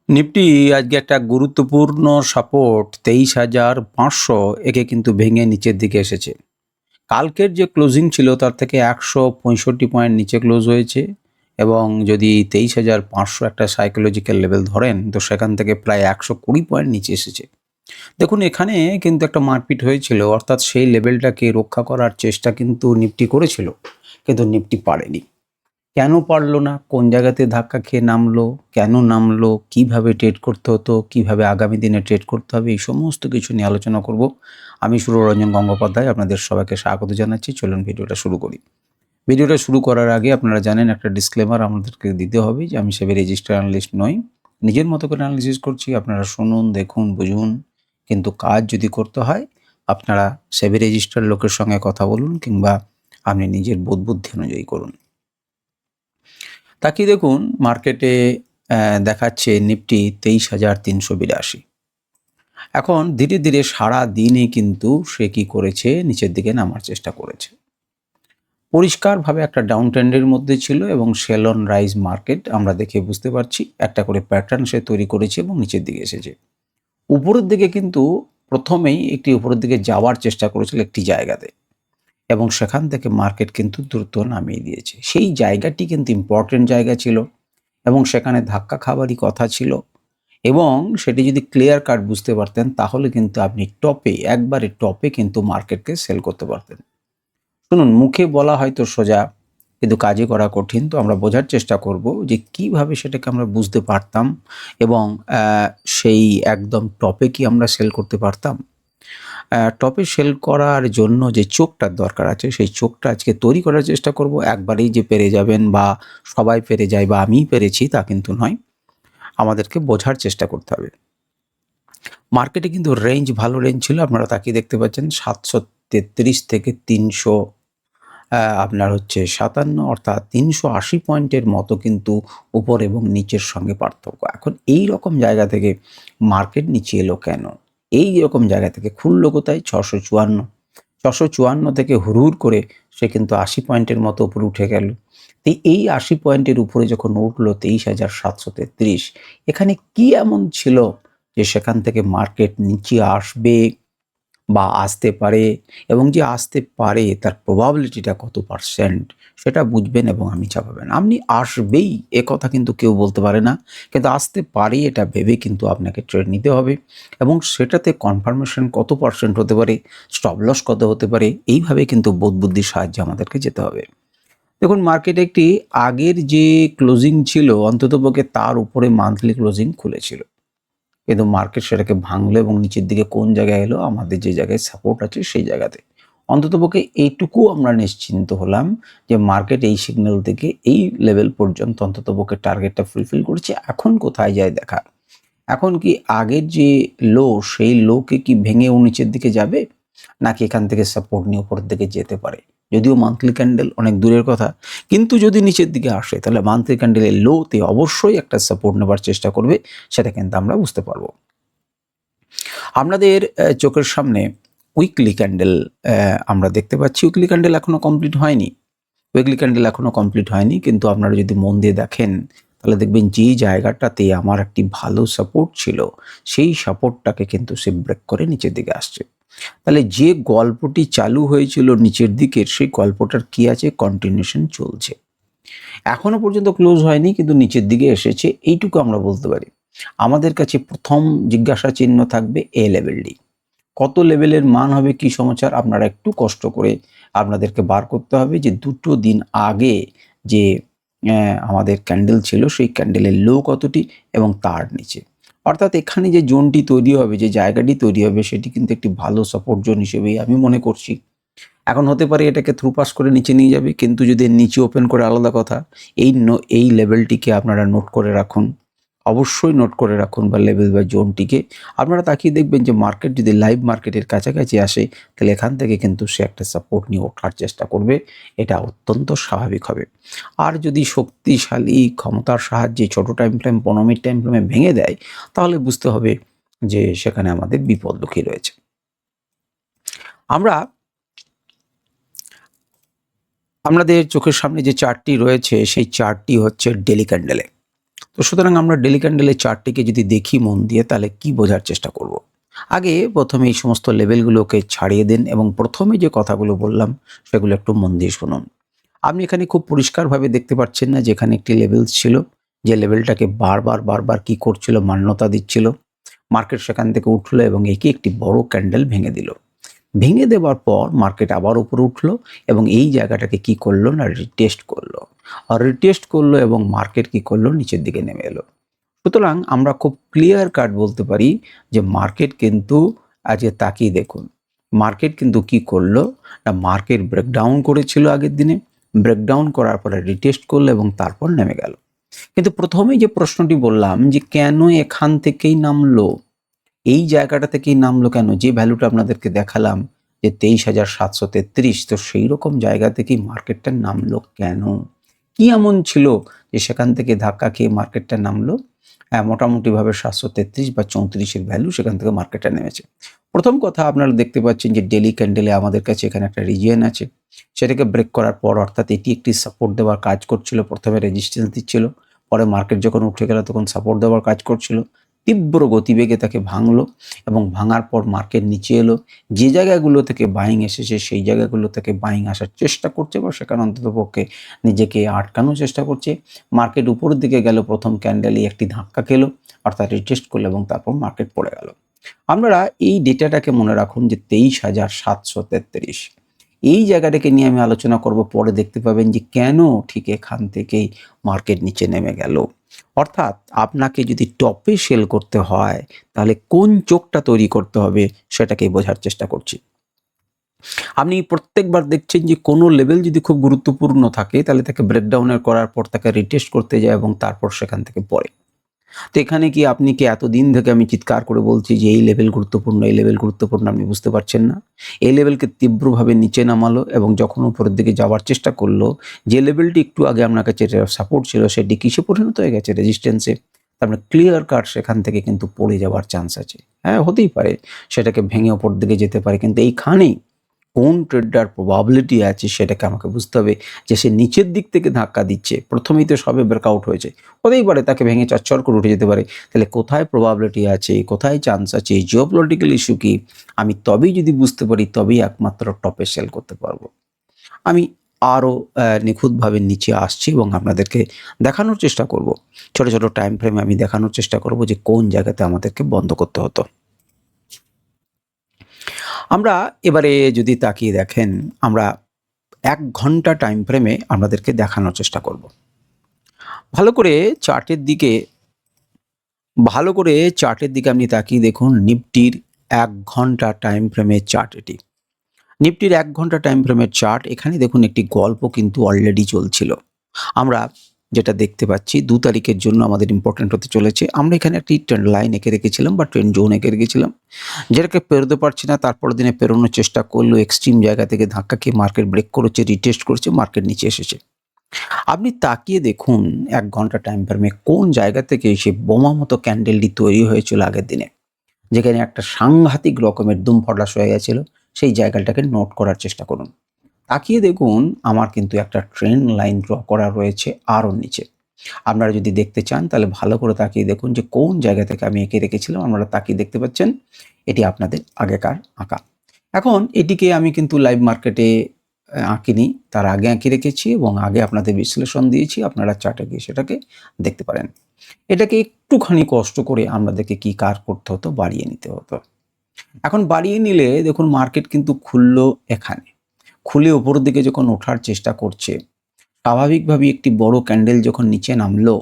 Nifty আজকে একটা গুরুত্বপূর্ণ সাপোর্ট 23,500 একে কিন্তু ভেঙে নিচের দিকে এসেছে। কালকের যে ক্লোজিং ছিল তার থেকে 165 পয়েন্ট নিচে ক্লোজ হয়েছে এবং যদি 23,500 একটা সাইকোলজিক্যাল লেভেল ধরেন তো সেখান থেকে প্রায় 120 পয়েন্ট নিচে এসেছে। দেখুন এখানে কিন্তু একটা মারপিট হয়েছিল, অর্থাৎ সেই লেভেলটাকে রক্ষা করার চেষ্টা কিন্তু নিফটি করেছিল, কিন্তু নিফটি পারেনি। কেন পারল না? কোন জায়গাতে ধাক্কা খেয়ে নামলো? কেন নামলো? কিভাবে ট্রেড করতে হতো? কিভাবে আগামী দিনে ট্রেড করতে হবে? এই সমস্ত কিছু নিয়ে আলোচনা করব। আমি সুররঞ্জন গঙ্গোপাধ্যায় আপনাদের সবাইকে স্বাগত জানাচ্ছি। চলুন ভিডিওটা শুরু করি। ভিডিওটা শুরু করার আগে আপনারা জানেন একটা ডিসক্লেমার আমাদেরকে দিতে হবে যে আমি সেভি রেজিস্টার অ্যানালিস্ট নই। নিজের মতো করে অ্যানালিসিস করছি। আপনারা শুনুন, দেখুন, বুঝুন। কিন্তু কাজ যদি করতে হয় আপনারা সেভি রেজিস্টার লোকের সঙ্গে কথা বলুন কিংবা আপনি নিজের বোধ বুদ্ধি অনুযায়ী করুন। তাকিয়ে দেখুন মার্কেটে দেখাচ্ছে নিফটি 23,382। এখন ধীরে ধীরে সারা দিনে কিন্তু সে কি করেছে, নিচের দিকে নামার চেষ্টা করেছে। পরিষ্কারভাবে একটা ডাউন ট্রেন্ডের মধ্যে ছিল এবং সেল অন রাইজ মার্কেট আমরা দেখে বুঝতে পারছি একটা করে প্যাটার্ন সে তৈরি করেছে এবং নিচের দিকে এসেছে। উপরের দিকে কিন্তু প্রথমেই একটি উপরের দিকে যাওয়ার চেষ্টা করেছিল একটি জায়গাতে, এবং সেখান থেকে মার্কেট কিন্তু দ্রুত নামিয়ে দিয়েছে। সেই জায়গাটি কিন্তু ইম্পর্টেন্ট জায়গা ছিল এবং সেখানে ধাক্কা খাবারই কথা ছিল, এবং সেটি যদি ক্লিয়ার কাট বুঝতে পারতেন তাহলে কিন্তু আপনি একবারে টপে কিন্তু মার্কেটকে সেল করতে পারতেন। শুনুন, মুখে বলা হয়তো সোজা কিন্তু কাজে করা কঠিন। তো আমরা বোঝার চেষ্টা করব যে কিভাবে সেটাকে আমরা বুঝতে পারতাম এবং সেই একদম টপে কি আমরা সেল করতে পারতাম। টপে সেল করার জন্য যে চোখটার দরকার আছে সেই চোখটা আজকে তৈরি করার চেষ্টা করব। একবারেই যে পেরে যাবেন বা সবাই পেরে যায় বা আমিই পেরেছি তা কিন্তু নয়, আমাদেরকে বোঝার চেষ্টা করতে হবে। মার্কেটে কিন্তু রেঞ্জ, ভালো রেঞ্জ ছিল। আপনারা তাকিয়ে দেখতে পাচ্ছেন 733 থেকে 300 আপনার হচ্ছে 57, অর্থাৎ 380 পয়েন্টের মতো কিন্তু উপর এবং নিচের সঙ্গে পার্থক্য। এখন এই রকম জায়গা থেকে মার্কেট নিচে এলো কেন? এই রকম জায়গা থেকে খুললো কোথায়? 654 থেকে হুড় করে সে কিন্তু 80 পয়েন্টের মতো উপরে উঠে গেল। তো এই 80 পয়েন্টের উপরে যখন উঠলো 23,733, এখানে কি এমন ছিল যে সেখান থেকে মার্কেট নিচে আসবে বা আসতে পারে, এবং যে আসতে পারে তার প্রবাবিলিটিটা কত পার্সেন্ট সেটা বুঝবেন এবং আমি চাপাবেন। আপনি আসবেই এ কথা কিন্তু কেউ বলতে পারে না, কিন্তু আসতে পারে এটা ভেবে কিন্তু আপনাকে ট্রেড নিতে হবে, এবং সেটাতে কনফার্মেশন কত পার্সেন্ট হতে পারে, স্টপ লস কত হতে পারে, এইভাবে কিন্তু বোধ বুদ্ধির সাহায্যে আমাদেরকে যেতে হবে। দেখুন মার্কেটে একটি আগের যে ক্লোজিং ছিল অন্ততপক্ষে তার উপরে মান্থলি ক্লোজিং খুলেছিল, কিন্তু মার্কেট সেটাকে ভাঙলো এবং নিচের দিকে কোন জায়গায় এলো, আমাদের যে জায়গায় সাপোর্ট আছে সেই জায়গাতে। অন্ততপক্ষে এইটুকু আমরা নিশ্চিন্ত হলাম যে মার্কেট এই সিগন্যাল থেকে এই লেভেল পর্যন্ত অন্ততপক্ষে টার্গেটটা ফুলফিল করেছে। এখন কোথায় যায় দেখা। এখন কি আগের যে লো সেই লোকে কি ভেঙে ও নিচের দিকে যাবে, নাকি এখান থেকে সাপোর্ট নিয়ে উপরের দিকে যেতে পারে। যদিও মান্থলি ক্যান্ডেল অনেক দূরের কথা, কিন্তু যদি নিচের দিকে আসে তাহলে মান্থলি ক্যান্ডেলের লোতে অবশ্যই একটা সাপোর্ট নেবার চেষ্টা করবে, সেটা কিন্তু আমরা বুঝতে পারবো। আপনাদের চোখের সামনে উইকলি ক্যান্ডেল আমরা দেখতে পাচ্ছি। উইকলি ক্যান্ডেল এখনও কমপ্লিট হয়নি, কিন্তু আপনারা যদি মন দিয়ে দেখেন তাহলে দেখবেন যে জায়গাটাতে আমার একটি ভালো সাপোর্ট ছিল সেই সাপোর্টটাকে কিন্তু সে ব্রেক করে নিচের দিকে আসছে। তাহলে যে গল্পটি চালু হয়েছিল নিচের দিকের সেই গল্পটার কি আছে, কন্টিনিউশন চলছে। এখনো পর্যন্ত ক্লোজ হয়নি কিন্তু নিচের দিকে এসেছে, এইটুকু আমরা বলতে পারি। আমাদের কাছে প্রথম জিজ্ঞাসা চিহ্ন থাকবে এ লেভেলটি কত লেভেলের মান হবে, কি সমাচার, আপনারা একটু কষ্ট করে আপনাদেরকে বার করতে হবে যে দুটো দিন আগে যে আমাদের ক্যান্ডেল ছিল সেই ক্যান্ডেলের লো কতটি এবং তার নিচে, অর্থাৎ এখানে যে জোনটি তৈরি হবে, যে জায়গাটি তৈরি হবে সেটি কিন্তু একটি ভালো সাপোর্ট জোন হিসেবেই আমি মনে করছি। এখন হতে পারে এটাকে থ্রু পাস করে নিচে নিয়ে যাবে, কিন্তু যদি নিচে ওপেন করে আলাদা কথা। এই লেভেলটিকে আপনারা নোট করে রাখুন, অবশ্যই নোট করে রাখুন, বা লেভেল বা জোনটিকে আপনারা তাকিয়ে দেখবেন যে মার্কেট যদি লাইভ মার্কেটের কাছাকাছি আসে তাহলে এখান থেকে কিন্তু সে একটা সাপোর্ট নিয়ে ওঠার চেষ্টা করবে, এটা অত্যন্ত স্বাভাবিক হবে। আর যদি শক্তিশালী ক্ষমতার সাহায্যে ছোট টাইম ফ্রেম 15 মিনিট টাইম ফ্রেমে ভেঙে দেয় তাহলে বুঝতে হবে যে সেখানে আমাদের বিপদ লুকিয়ে রয়েছে। আমরা আপনাদের চোখের সামনে যে চার্টটি রয়েছে সেই চার্টটি হচ্ছে ডেলি ক্যান্ডেলে। তো সুতরাং আমরা ডেলি ক্যান্ডেলের চার্টটিকে যদি দেখি মন দিয়ে, তাহলে কি বোঝার চেষ্টা করব। আগে প্রথমে এই সমস্ত লেভেলগুলোকে ছাড়িয়ে দিন এবং প্রথমে যে কথাগুলো বললাম সেগুলো একটু মন দিয়ে শুনুন। আপনি এখানে খুব পরিষ্কারভাবে দেখতে পাচ্ছেন না যে এখানে একটি লেভেল ছিল, যে লেভেলটাকে বারবার কি করছিল, মান্যতা দিচ্ছিল। মার্কেট সেখান থেকে উঠলো এবং একে একটি বড় ক্যান্ডেল ভেঙে দিল। ভেঙে দেওয়ার পর মার্কেট আবার উপরে উঠলো এবং এই জায়গাটাকে কি করলো না রিটেস্ট করলো। আর রিটেস্ট করলো এবং মার্কেট কি করলো, নিচের দিকে নেমে এলো। সুতরাং আমরা খুব ক্লিয়ার কাট বলতে পারি যে মার্কেট কিন্তু আজকে তাকিয়ে দেখুন, মার্কেট কিন্তু কি করলো না, মার্কেট ব্রেকডাউন করেছিল আগের দিনে, ব্রেকডাউন করার পরে রিটেস্ট করলো এবং তারপর নেমে গেল। কিন্তু প্রথমে যে প্রশ্নটি বললাম যে কেন এখান থেকেই নামলো, এই জায়গাটা থেকেই নামলো কেন, যে ভ্যালুটা আপনাদেরকে দেখালাম যে 23,733, তো সেই রকম জায়গা থেকেই মার্কেটটা নামলো কেন, কি এমন ছিল যে সেখান থেকে ধাক্কা খেয়ে মার্কেটটা নামলো। মোটামুটিভাবে 733 বা 34-এর ভ্যালু সেখান থেকে মার্কেটটা নেমেছে। প্রথম কথা, আপনারা দেখতে পাচ্ছেন যে ডেলি ক্যান্ডেলে আমাদের কাছে এখানে একটা রিজিয়ন আছে, সেটাকে ব্রেক করার পর অর্থাৎ এটি একটি সাপোর্ট দেওয়ার কাজ করছিল, প্রথমে রেজিস্ট্যান্স দিচ্ছিল, পরে মার্কেট যখন উঠে গেল তখন সাপোর্ট দেওয়ার কাজ করছিল, তীব্র গতিবেগে তাকে ভাঙলো এবং ভাঙার পর মার্কেট নিচে এলো। যে জায়গাগুলো থেকে বাইং এসেছে সেই জায়গাগুলো থেকে বাইং আসার চেষ্টা করছে বা সেখানে অন্ততপক্ষে নিজেকে আটকানোর চেষ্টা করছে। মার্কেট উপরের দিকে গেল, প্রথম ক্যান্ডেলই একটি ধাক্কা খেলো অর্থাৎ রিটেস্ট করলো এবং তারপর মার্কেট পড়ে গেল। আমরা এই ডেটাটাকে মনে রাখুন যে 23,733, এই জায়গাটাকে নিয়ে আমি আলোচনা করব, পরে দেখতে পাবেন যে কেন ঠিক এখান থেকেই মার্কেট নিচে নেমে গেল। অর্থাৎ আপনাকে যদি টপে সেল করতে হয় তাহলে কোন চোখটা তৈরি করতে হবে সেটাকেই বোঝার চেষ্টা করছি। আপনি প্রত্যেকবার দেখছেন যে কোনো লেভেল যদি খুব গুরুত্বপূর্ণ থাকে তাহলে তাকে ব্রেকডাউনের করার পর তাকে রিটেস্ট করতে যায় এবং তারপর সেখান থেকে পড়ে। তো এখানে কি আপনি কি এতদিন থেকে আমি চিৎকার করে বলছি যে এই লেভেল গুরুত্বপূর্ণ, এই লেভেল গুরুত্বপূর্ণ, আপনি বুঝতে পারছেন না? এই লেভেলকে তীব্রভাবে নিচে নামালো এবং যখন উপরের দিকে যাওয়ার চেষ্টা করলো, যে লেভেলটি একটু আগে আপনার কাছে সাপোর্ট ছিল সেটি কিসে পরিণত হয়ে গেছে, রেজিস্ট্যান্সে। তার মানে ক্লিয়ার কাট সেখান থেকে কিন্তু পড়ে যাওয়ার চান্স আছে। হ্যাঁ, হতেই পারে সেটাকে ভেঙে ওপর দিকে যেতে পারে, কিন্তু এইখানেই কোন ট্রেডটার প্রবাবিলিটি আছে সেটাকে আমাকে বুঝতে হবে যে সে নিচের দিক থেকে ধাক্কা দিচ্ছে, প্রথমেই তো সবে ব্রেকআউট হয়েছে, হতেই পারে তাকে ভেঙে চচ্চর করে উঠে যেতে পারে। তাহলে কোথায় প্রবাবিলিটি আছে, কোথায় চান্স আছে, জিওপলিটিক্যাল ইস্যু কি, আমি তবেই যদি বুঝতে পারি তবেই একমাত্র টপে সেল করতে পারবো। আমি আরও নিখুঁতভাবে নিচে আসছি এবং আপনাদেরকে দেখানোর চেষ্টা করব, ছোট ছোট টাইম ফ্রেমে আমি দেখানোর চেষ্টা করব যে কোন জায়গাতে আমাদেরকে বন্ধ করতে হতো। আমরা এবারে যদি তাকিয়ে দেখেন, আমরা 1 ঘন্টা টাইম ফ্রেমে আপনাদেরকে দেখানোর চেষ্টা করব। ভালো করে চার্টের দিকে আপনি তাকিয়ে দেখুন, নিফটির 1 ঘন্টা টাইম ফ্রেমের চার্ট এটি। নিফটির 1 ঘন্টা টাইম ফ্রেমের চার্ট, এখানে দেখুন একটি গল্প কিন্তু অলরেডি চলছিল। আমরা যেটা দেখতে পাচ্ছি 2 তারিখের জন্য আমাদের ইম্পর্টেন্ট হতে চলেছে। আমরা এখানে একটি ট্রেন্ড লাইন এঁকে রেখেছিলাম বা ট্রেন্ড জোন এঁকে রেখেছিলাম, যেটাকে পেরোতে পারছি না, তারপরের দিনে পেরোনোর চেষ্টা করলো, এক্সট্রিম জায়গা থেকে ধাক্কা খেয়ে মার্কেট ব্রেক করেছে, রিটেস্ট করেছে, মার্কেট নিচে এসেছে। আপনি তাকিয়ে দেখুন 1 ঘন্টা টাইম ফ্রেমে কোন জায়গা থেকে সেই বোমা মতো ক্যান্ডেলটি তৈরি হয়েছিল আগের দিনে, যেখানে একটা সাংঘাতিক রকমের দুম ফটাস হয়ে গেছিল। সেই জায়গাটাকে নোট করার চেষ্টা করুন। তাকিয়ে দেখুন আমার কিন্তু একটা ট্রেন্ড লাইন ড্র করা রয়েছে আরও নিচে। আপনারা যদি দেখতে চান তাহলে ভালো করে তাকিয়ে দেখুন যে কোন জায়গা থেকে আমি এঁকে রেখেছিলাম। আপনারা তাকিয়ে দেখতে পাচ্ছেন এটি আপনাদের আগেকার আঁকা। এখন এটিকে আমি কিন্তু লাইভ মার্কেটে আঁকিনি, তার আগে আঁকে রেখেছি এবং আগে আপনাদের বিশ্লেষণ দিয়েছি, আপনারা চার্টে গিয়ে সেটাকে দেখতে পারেন। এটাকে একটুখানি কষ্ট করে আমাদেরকে কি কার করতে হতো, বাড়িয়ে নিতে হতো। এখন বাড়িয়ে নিলে দেখুন মার্কেট কিন্তু খুললো, এখানে খুলে উপরের দিকে যখন ওঠার চেষ্টা করছে, স্বাভাবিকভাবেই একটি বড় ক্যান্ডেল যখন নিচে নামলো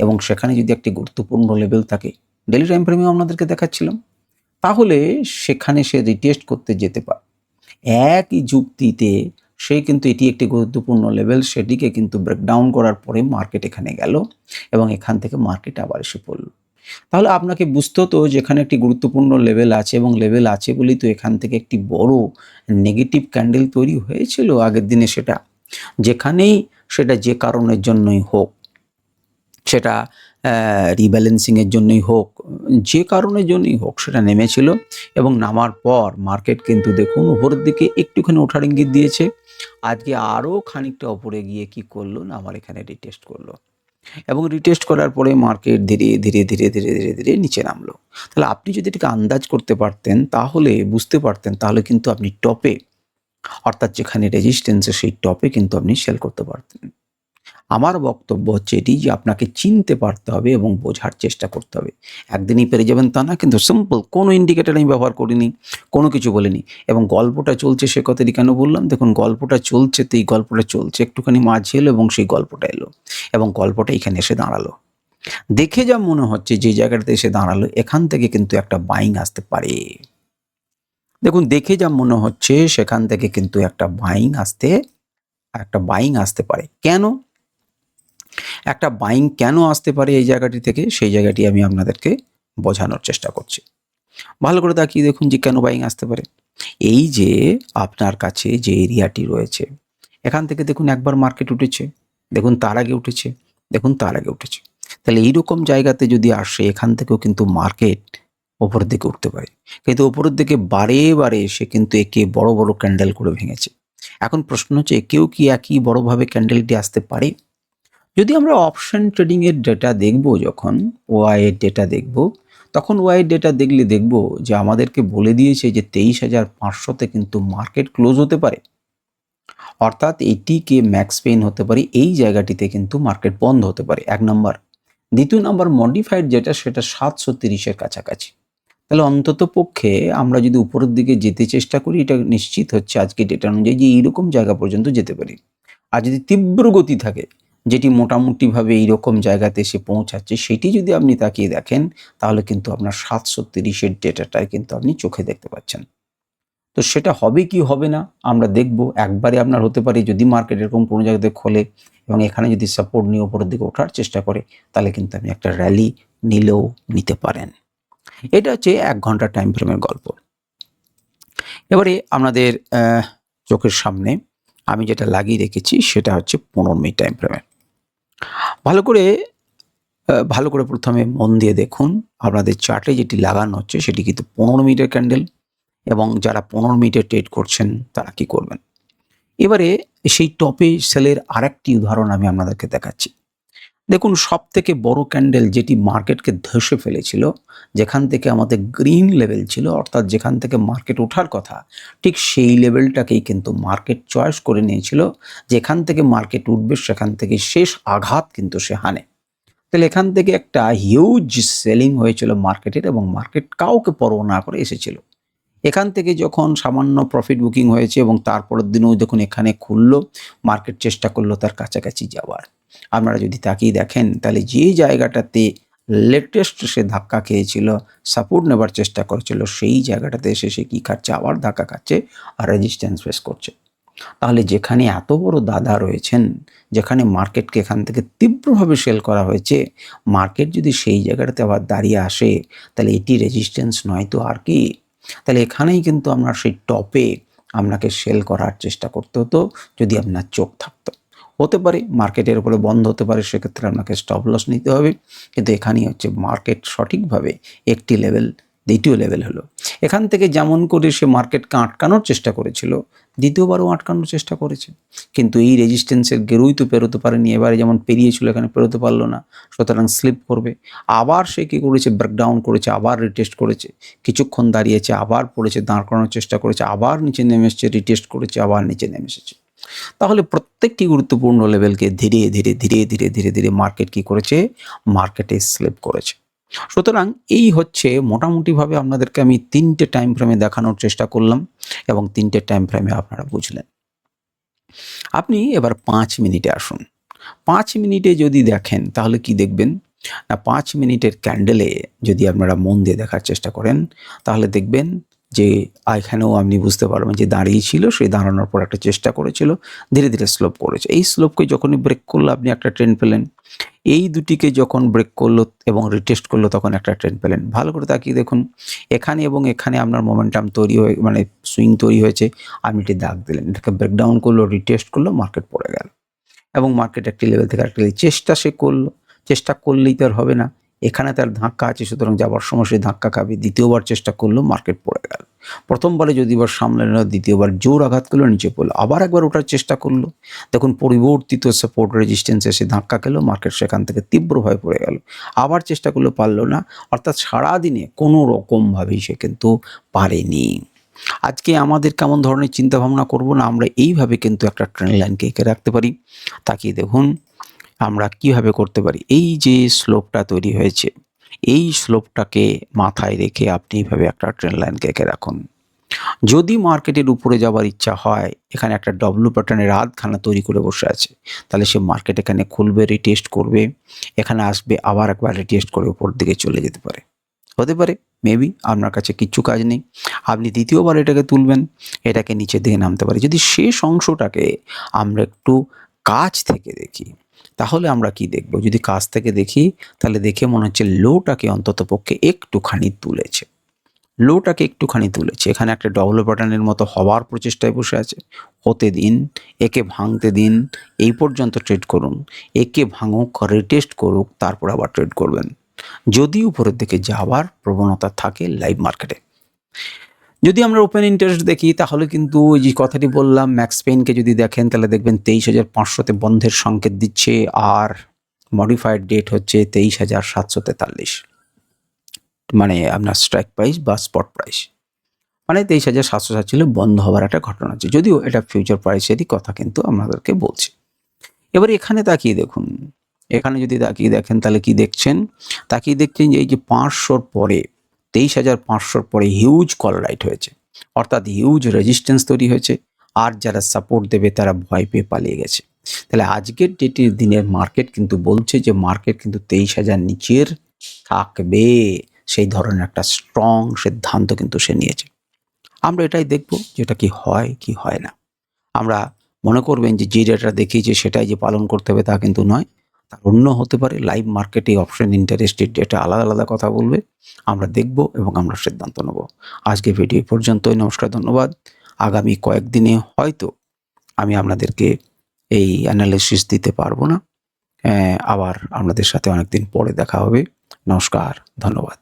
এবং সেখানে যদি একটি গুরুত্বপূর্ণ লেভেল থাকে, ডেলি টাইম ফ্রেমেও আপনাদেরকে দেখাচ্ছিলাম, তাহলে সেখানে সে রিটেস্ট করতে যেতে পারে। একই যুক্তিতে সে কিন্তু এটি একটি গুরুত্বপূর্ণ লেভেল, সেটিকে কিন্তু ব্রেকডাউন করার পরে মার্কেট এখানে গেল এবং এখান থেকে মার্কেট আবার এসে পড়ল। তাহলে আপনাকে বুঝতে হতো যেখানে একটি গুরুত্বপূর্ণ লেভেল আছে এবং লেভেল আছে বলেই তো এখান থেকে একটি বড় নেগেটিভ ক্যান্ডেল তৈরি হয়েছিল আগের দিনে। সেটা যেখানেই সেটা যে কারণের জন্যই হোক, সেটা রিব্যালেন্সিংয়ের জন্যই হোক, যে কারণের জন্যই হোক, সেটা নেমেছিল এবং নামার পর মার্কেট কিন্তু দেখুন উপরের দিকে একটুখানি ওঠার ইঙ্গিত দিয়েছে। আজকে আরও খানিকটা ওপরে গিয়ে কি করলো না, আমার এখানে রিটেস্ট করলো। এবং রিটেস্ট করার পরে মার্কেট ধীরে ধীরে ধীরে ধীরে ধীরে ধীরে নিচে নামলো। তাহলে আপনি যদি এটাকে আন্দাজ করতে পারতেন, তাহলে বুঝতে পারতেন, তাহলে কিন্তু আপনি টপে, অর্থাৎ যেখানে রেজিস্ট্যান্স সেই টপে কিন্তু আপনি সেল করতে পারতেন। আমার বক্তব্য হচ্ছে এটি যে আপনাকে চিনতে পারতে হবে এবং বোঝার চেষ্টা করতে হবে। একদিনই পেরে যাবেন তা না, কিন্তু সিম্পল কোনো ইন্ডিকেটর আমি ব্যবহার করিনি, কোনো কিছু বলিনি, এবং গল্পটা চলছে সে কথাটি কেন বললাম? দেখুন, গল্পটা চলছে তো এই গল্পটা চলছে, একটুখানি মাঝে এলো এবং সেই গল্পটা এলো এবং গল্পটা এখানে এসে দাঁড়ালো। দেখে যা মনে হচ্ছে যে জায়গাটাতে এসে দাঁড়ালো, এখান থেকে কিন্তু একটা বাইং আসতে পারে। দেখুন, দেখে যা মনে হচ্ছে সেখান থেকে কিন্তু একটা বাইং আসতে পারে। কেন? একটা বাইং কেন আসতে পারে এই জায়গাটি থেকে, সেই জায়গাটি আমি আপনাদেরকে বোঝানোর চেষ্টা করছি। ভালো করে তাকিয়ে দেখুন যে কেন বাইং আসতে পারে। এই যে আপনার কাছে যে এরিয়াটি রয়েছে, এখান থেকে দেখুন একবার মার্কেট উঠেছে, দেখুন তার আগে উঠেছে, দেখুন তার আগে উঠেছে। তাহলে এইরকম জায়গাতে যদি আসে, এখান থেকেও কিন্তু মার্কেট ওপরের দিকে উঠতে পারে, কিন্তু ওপরের দিকে বারে বারে সে কিন্তু একে বড় বড় ক্যান্ডেল করে ভেঙেছে। এখন প্রশ্ন হচ্ছে, একেও কি একই বড়ভাবে ক্যান্ডেলটি আসতে পারে? যদি আমরা অপশন ট্রেডিং এর ডেটা দেখব, যখন ওয়াই এর ডেটা দেখব, তখন ওয়াই এর ডেটা দেখলে দেখব যে আমাদেরকে বলে দিয়েছে যে 23,500-তে কিন্তু মার্কেট ক্লোজ হতে পারে, অর্থাৎ এটিকে ম্যাক্স পেইন হতে পারে, এই জায়গাটিতে কিন্তু মার্কেট বন্ধ হতে পারে, 1 নম্বর। দ্বিতীয় নম্বর, মডিফাইড যেটা, সেটা 730-এর কাছাকাছি। তাহলে অন্তত পক্ষে আমরা যদি উপরের দিকে যেতে চেষ্টা করি, এটা নিশ্চিত হচ্ছে আজকে ডেটা অনুযায়ী যে এইরকম জায়গা পর্যন্ত যেতে পারি। আর যদি তীব্র গতি থাকে, যেটি মোটামুটিভাবে এইরকম জায়গাতে এসে পৌঁছাচ্ছে, সেটি যদি আপনি তাকিয়ে দেখেন, তাহলে কিন্তু আপনার 730-এর ডেটাটাই কিন্তু আপনি চোখে দেখতে পাচ্ছেন। তো সেটা হবে কি হবে না আমরা দেখব। একবারে আপনার হতে পারে, যদি মার্কেট এরকম কোনো জায়গাতে খোলে এবং এখানে যদি সাপোর্ট নিয়ে উপরের দিকে ওঠার চেষ্টা করে, তাহলে কিন্তু আপনি একটা র্যালি নিতে পারেন। এটা হচ্ছে 1 ঘন্টার টাইম ফ্রেমের গল্প। এবারে আপনাদের চোখের সামনে আমি যেটা লাগিয়ে রেখেছি, সেটা হচ্ছে 15 মিনিট টাইম ফ্রেমের। ভালো করে প্রথমে মন দিয়ে দেখুন, আপনাদের চার্টে যেটি লাগানো হচ্ছে সেটি কিন্তু 15 মিনিটের ক্যান্ডেল, এবং যারা 15 মিনিটে ট্রেড করছেন তারা কি করবেন। এবারে সেই টপে সেলের আরেকটি উদাহরণ আমি আপনাদেরকে দেখাচ্ছি। দেখুন, সবথেকে বড় ক্যান্ডেল যেটি মার্কেটকে ধসে ফেলেছিল, যেখান থেকে আমাদের গ্রিন লেভেল ছিল, অর্থাৎ যেখান থেকে মার্কেট ওঠার কথা, ঠিক সেই লেভেলটাকেই কিন্তু মার্কেট চয়েস করে নিয়েছিল। যেখান থেকে মার্কেট উঠবে সেখান থেকে শেষ আঘাত কিন্তু সে হানে। তাহলে এখান থেকে একটা হিউজ সেলিং হয়েছিল মার্কেটের, এবং মার্কেট কাউকে পরোয়া না করে এসেছিল। এখান থেকে যখন সামান্য প্রফিট বুকিং হয়েছে এবং তারপরের দিনেও দেখুন এখানে খুললো, মার্কেট চেষ্টা করলো তার কাছাকাছি যাওয়ার। আপনারা যদি তাকিয়ে দেখেন, তাহলে যে জায়গাটাতে লেটেস্ট সে ধাক্কা খেয়েছিল, সাপোর্ট নেবার চেষ্টা করেছিল, সেই জায়গাটাতে এসে সে কী খাচ্ছে? আবার ধাক্কা খাচ্ছে আর রেজিস্ট্যান্স ফেস করছে। তাহলে যেখানে এত বড় দাদা রয়েছেন, যেখানে মার্কেটকে এখান থেকে তীব্রভাবে সেল করা হয়েছে, মার্কেট যদি সেই জায়গাটাতে আবার দাঁড়িয়ে আসে, তাহলে এটি রেজিস্ট্যান্স নয় তো আর কি? তাহলে এখানেই কিন্তু আপনার সেই টপে আপনাকে সেল করার চেষ্টা করতে হতো, যদি আপনার চোখ থাকতো। হতে পারে মার্কেটের উপরে বন্ধ হতে পারে, সেক্ষেত্রে আপনাকে স্টপ লস নিতে হবে, কিন্তু এখানেই হচ্ছে মার্কেট সঠিকভাবে একটি লেভেল, দ্বিতীয় লেভেল হলো। এখান থেকে যেমন করে সে মার্কেটকে আটকানোর চেষ্টা করেছিল, দ্বিতীয়বারও আটকানোর চেষ্টা করেছে, কিন্তু এই রেজিস্ট্যান্সের গেরোই তো পেরোতে পারেনি। এবারে যেমন পেরিয়েছিল, এখানে পেরোতে পারলো না, সুতরাং স্লিপ করবে। আবার সে কী করেছে? ব্রেকডাউন করেছে, আবার রিটেস্ট করেছে, কিছুক্ষণ দাঁড়িয়েছে, আবার পড়েছে, দাঁড় করানোর চেষ্টা করেছে, আবার নিচে নেমে এসেছে, রিটেস্ট করেছে, আবার নিচে নেমে এসেছে। তাহলে প্রত্যেকটি গুরুত্বপূর্ণ লেভেলকে ধীরে ধীরে ধীরে ধীরে ধীরে ধীরে মার্কেট কী করেছে? মার্কেটে স্লিপ করেছে। সুতরাং এই হচ্ছে মোটামুটিভাবে আপনাদেরকে আমি 3টে টাইম ফ্রেমে দেখানোর চেষ্টা করলাম, এবং 3টে টাইম ফ্রেমে আপনারা বুঝলেন। আপনি এবার 5 মিনিটে আসুন। 5 মিনিটে যদি দেখেন, তাহলে কি দেখবেন না, 5 মিনিটের ক্যান্ডেলে যদি আপনারা মন দিয়ে দেখার চেষ্টা করেন, তাহলে দেখবেন যে এখানেও আপনি বুঝতে পারবেন যে দাঁড়িয়ে ছিল, সেই দাঁড়ানোর পর একটা চেষ্টা করেছিল, ধীরে ধীরে স্লোপ করেছে। এই স্লোপকে যখনই ব্রেক করলো, আপনি একটা ট্রেন্ড পেলেন। এই দুটিকে যখন ব্রেক করলো এবং রিটেস্ট করলো, তখন একটা ট্রেন্ড পেলেন। ভালো করে তাকিয়ে দেখুন, এখানে এবং এখানে আপনার মোমেন্টাম তৈরি হয়ে, মানে সুইং তৈরি হয়েছে। আপনি এটি দাগ দিলেন, এটাকে ব্রেকডাউন করলো, রিটেস্ট করলো, মার্কেট পড়ে গেল, এবং মার্কেট একটি লেভেল থেকে আরেকটি চেষ্টা সে করলো। চেষ্টা করলেই তো আর হবে না, এখানে তার ধাক্কা আছে, সুতরাং যাবার সময় সে ধাক্কা খাবে। দ্বিতীয়বার চেষ্টা করলো, মার্কেট পড়ে গেল। প্রথমবারে যদি এবার সামলে নিল, দ্বিতীয়বার জোর আঘাত করলো, নিচে পড়লো, আবার একবার ওঠার চেষ্টা করলো, দেখুন পরিবর্তিত সাপোর্ট রেজিস্ট্যান্স এসে ধাক্কা খেলো, মার্কেট সেখান থেকে তীব্রভাবে পড়ে গেল, আবার চেষ্টা করলো, পারলো না, অর্থাৎ সারাদিনে কোনো রকমভাবেই সে কিন্তু পারেনি। আজকে আমাদের কেমন ধরনের চিন্তাভাবনা করব না, আমরা এইভাবে কিন্তু একটা ট্রেন্ড লাইনকে এঁকে রাখতে পারি। তাকিয়ে দেখুন আমরা কিভাবে করতে পারি। এই যে স্লোপটা তৈরি হয়েছে, এই স্লোপটাকে মাথায় রেখে আপনি এইভাবে একটা ট্রেন্ড লাইনকে এঁকে রাখুন। যদি মার্কেটের উপরে যাওয়ার ইচ্ছা হয়, এখানে একটা ডব্লু প্যাটার্নের আধখানা তৈরি করে বসে আছে, তাহলে সে মার্কেট এখানে খুলবে, রিটেস্ট করবে, এখানে আসবে, আবার একবার রিটেস্ট করে উপর দিকে চলে যেতে পারে, হতে পারে মেবি আপনার কাছে কিচ্ছু কাজ নেই, আপনি দ্বিতীয়বার এটাকে তুলবেন, এটাকে নিচের দিকে নামতে পারে। যদি শেষ অংশটাকে আমরা একটু কাছ থেকে দেখি, তাহলে আমরা কি দেখব? যদি কাছ থেকে দেখি তাহলে দেখে মনে হচ্ছে লোটাকে অন্ততপক্ষে একটুখানি তুলেছে, লোটাকে একটুখানি তুলেছে, এখানে একটা ডবল প্যাটার্নের মতো হওয়ার প্রচেষ্টায় বসে আছে, হতে দিন, একে ভাঙতে দিন, এই পর্যন্ত ট্রেড করুন, একে ভাঙুক, রিটেস্ট করুক, তারপর আবার ট্রেড করবেন, যদি উপরের দিকে যাওয়ার প্রবণতা থাকে লাইভ মার্কেটে। যদি আমরা ওপেন ইন্টারেস্ট দেখি তাহলে কিন্তু ওই যে কথাটি বললাম, ম্যাক্স পেইনকে যদি দেখেন তাহলে দেখবেন 23,500-তে বন্ধের সংকেত দিচ্ছে, আর মডিফাইড ডেট হচ্ছে 23,743, মানে আপনার স্ট্রাইক প্রাইস বা স্পট প্রাইস, মানে 23,747 বন্ধ হওয়ার একটা ঘটনা হচ্ছে, যদিও এটা ফিউচার প্রাইসেরই কথা কিন্তু আপনাদেরকে বলছি। এবার এখানে তাকিয়ে দেখুন, এখানে যদি তাকিয়ে দেখেন তাহলে কি দেখছেন? তাকিয়ে দেখছেন যে এই যে 500-র পরে, 23,500-র পরে হিউজ কল রাইট হয়েছে, অর্থাৎ হিউজ রেজিস্ট্যান্স তৈরি হয়েছে, আর যারা সাপোর্ট দেবে তারা ভয় পেয়ে পালিয়ে গেছে। তাহলে আজকের ডেটের দিনের মার্কেট কিন্তু বলছে যে মার্কেট কিন্তু 23,000 নিচের থাকবে, সেই ধরনের একটা স্ট্রং সিদ্ধান্ত কিন্তু সে নিয়েছে। আমরা এটাই দেখব যেটা কি হয় কি হয় না। আমরা মনে করবেন যে যে ডেটা দেখিয়েছে সেটাই যে পালন করতে হবে তা কিন্তু নয়, তার অন্য হতে পারে। লাইভ মার্কেটে অপশন ইন্টারেস্টেড ডেটা আলাদা আলাদা কথা বলবে, আমরা দেখব এবং আমরা সিদ্ধান্ত নেব। আজকে ভিডিও পর্যন্তই, নমস্কার, ধন্যবাদ। আগামী কয়েকদিনে হয়তো আমি আপনাদেরকে এই অ্যানালিসিস দিতে পারবো না, আবার আপনাদের সাথে অনেকদিন পরে দেখা হবে। নমস্কার, ধন্যবাদ।